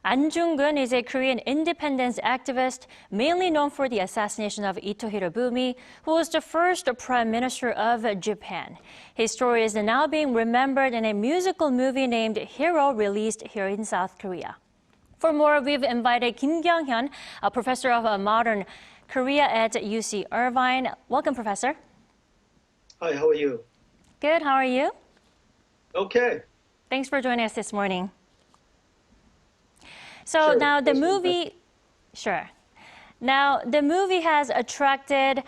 An Jung-guen is a Korean independence activist, mainly known for the assassination of Ito Hirobumi, who was the first prime minister of Japan. His story is now being remembered in a musical movie named Hero, released here in South Korea. For more, we've invited Kim Kyung-hyun, a professor of modern Korea at UC Irvine. Welcome, Professor. Hi, how are you? Good, how are you? Okay. Thanks for joining us this morning. So Sure. now the movie, Now the movie has attracted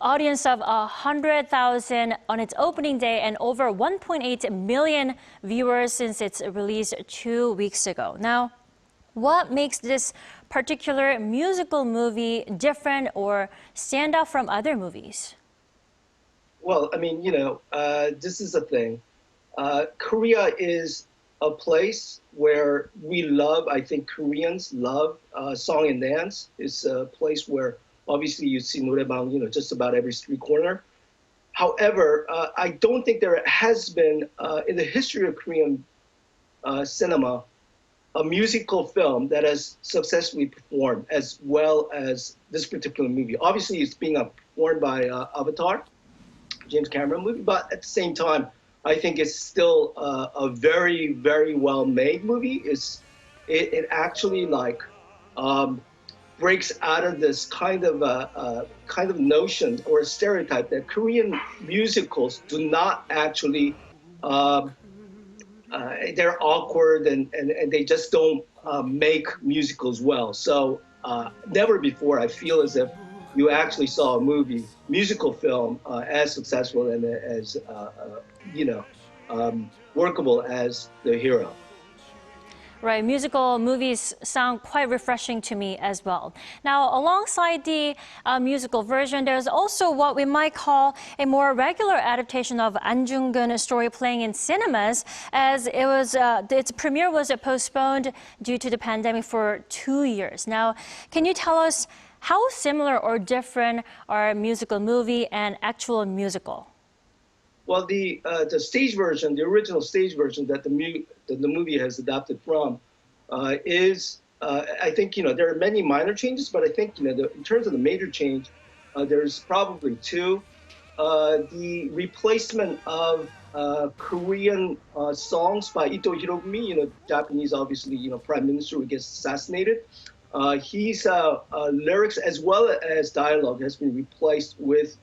audience of 100,000 on its opening day and over 1.8 million viewers since its release 2 weeks ago. Now, what makes this particular musical movie different or stand out from other movies? Well, I mean, this is the thing. Korea is a place where we love, I think Koreans love song and dance. It's a place where obviously you see noraebang, just about every street corner. However, I don't think there has been, in the history of Korean cinema, a musical film that has successfully performed as well as this particular movie. Obviously, it's being performed by Avatar, James Cameron movie, but at the same time, I think it's still a very, very well-made movie. It actually breaks out of this kind of notion or stereotype that Korean musicals do not actually they're awkward and they just don't make musicals well. So never before I feel as if you actually saw a musical film as successful and as workable as The Hero. Right, musical movies sound quite refreshing to me as well. Now, alongside the musical version, there's also what we might call a more regular adaptation of An Jung-guen story playing in cinemas, as it was its premiere was postponed due to the pandemic for 2 years. Now, can you tell us how similar or different are musical movie and actual musical? Well, the stage version, the original stage version that the movie has adapted from, is I think there are many minor changes, but I think in terms of the major change, there's probably two. The replacement of Korean songs by Ito Hirobumi, Japanese obviously prime minister who gets assassinated. His lyrics as well as dialogue has been replaced with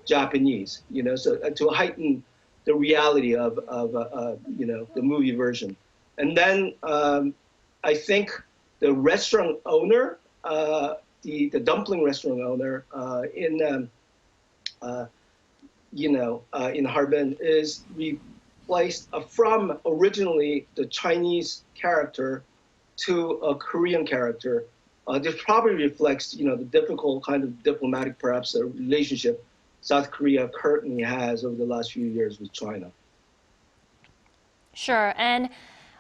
Japanese, so to heighten the reality of the movie version. And then I think the restaurant owner, the dumpling restaurant owner in Harbin is replaced from originally the Chinese character to a Korean character. This probably reflects the difficult kind of diplomatic perhaps relationship South Korea currently has over the last few years with China. Sure. And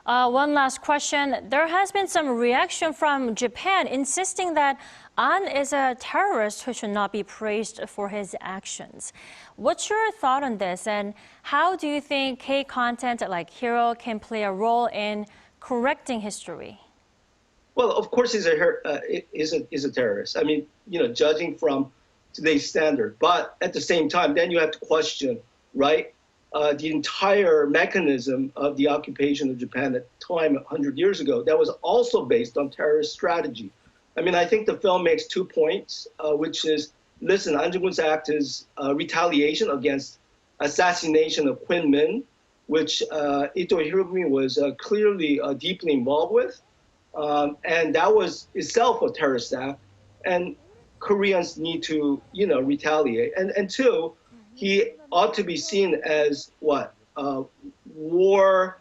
one last question. There has been some reaction from Japan insisting that An is a terrorist who should not be praised for his actions. What's your thought on this? And how do you think K-content like Hero can play a role in correcting history? Well, of course, he's a terrorist. I mean, judging from today's standard. But at the same time, then you have to question, right, the entire mechanism of the occupation of Japan at the time 100 years ago that was also based on terrorist strategy. I mean, I think the film makes 2 points, which is, listen, An Jung-geun's act is retaliation against assassination of Quinn Min, which Ito Hirobumi was clearly deeply involved with. And that was itself a terrorist act. And Koreans need to, retaliate. And two, he ought to be seen as what? War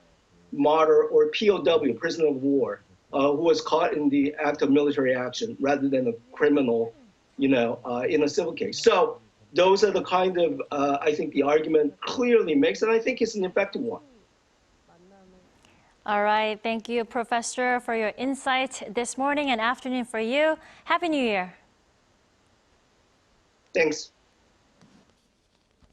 martyr or POW, prisoner of war, who was caught in the act of military action rather than a criminal, in a civil case. So those are the kind of, I think the argument clearly makes, and I think it's an effective one. All right. Thank you, Professor, for your insight this morning and afternoon for you. Happy New Year. Thanks.